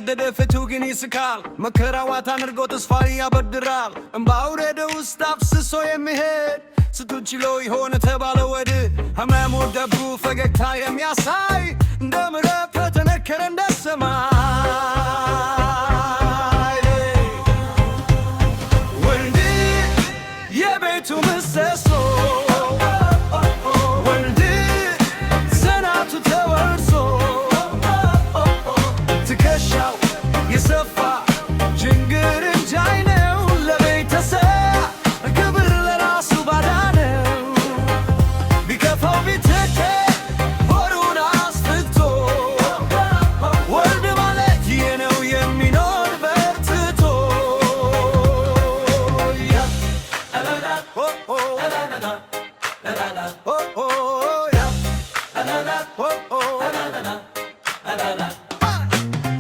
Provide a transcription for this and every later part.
የወደደ ፍቱ ግን ይስካል። መከራዋት አድርጎ ተስፋ ያበድራል። እምባው ወደ ውስጥ አፍስሶ የሚሄድ ስትችሎ ይሆን ተባለ ወድ ህመሙ ደብሩ ፈገግታ የሚያሳይ እንደ ምዕራፍ ከተነከረ እንደ ሰማይ ወንድ የቤቱ ምሰሶ ወንድ ጽናቱ ተወርሶ ትከሻው የሰፋ ጅንግር እንጃይ ነው ለቤተሰብ ክብር ለራሱ ባዳ ነው። ቢከፋው ቢተከ ሆዱን አስፍቶ ወንድ ማለት ይህ ነው የሚኖር በርትቶ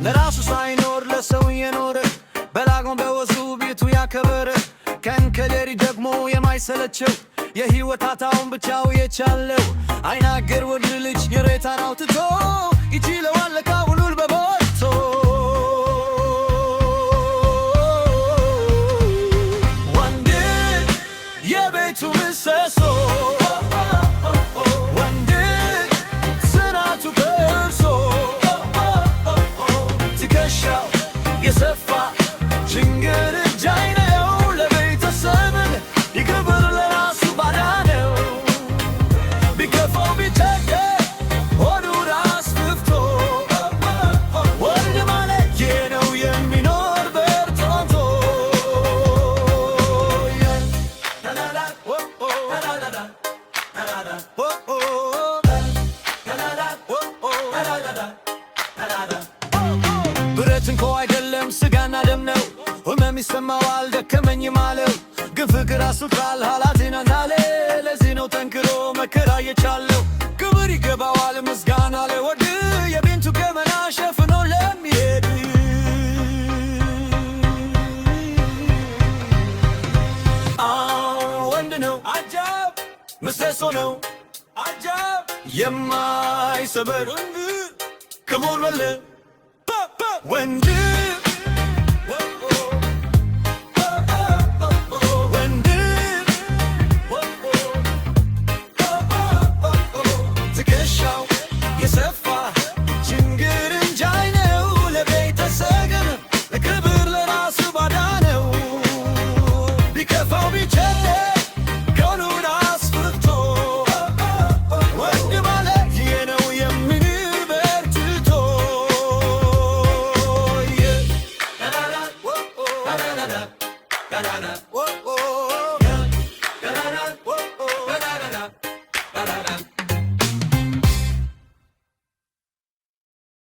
ለራሱ ሳይኖር ለሰው የኖረ በላጎን በወዙ ቤቱ ያከበረ ቀን ከሌሊት ደግሞ የማይሰለቸው የሕይወት ጣጣውን ብቻው የቻለው አይናገር ወንድ ልጅ የሬታን አውጥቶ ይችለዋል ለካ ሁሉን በቦቶ ወንድ የቤቱ ምሰሶ ወንድ ጽናቱ በርሶ ትከሻው የሰፋ ጅንግር እንጃይ ነው ለቤተሰብ ይክብር ለራሱ ባዳ ነው። ቢከፋው ቢቸገር ሆዱን አስፍቶ ወንድ ማለት ይህ ነው የሚኖር በርትቶ ብረት እንኳ አይደለም ስጋና ደም ነው። ህመም ይሰማዋል ደከመኝ ማለው ግን ፍቅር አስቷል ኃላፊና እንዳለ ለዚህ ነው ጠንክሮ መከራ የቻለው። ክብር ይገባዋል ምስጋና ለወድ የቤቱ ገመና ሸፍኖ ለሚሄድ ወንድ ነው አጃብ ምሰሶ ነው አጃብ የማይሰበር ክቡር በለ ወንድ ትከሻው የሰፋ ጅንግር እንጃይ ነው ለቤተሰብ ክብር ለራሱ ባዳ ነው። ቢከፋው ቢቸገር ቀኑን አስፍቶ ወንድ ማለት ይህ ነው የሚኖር በርትቶ Da da da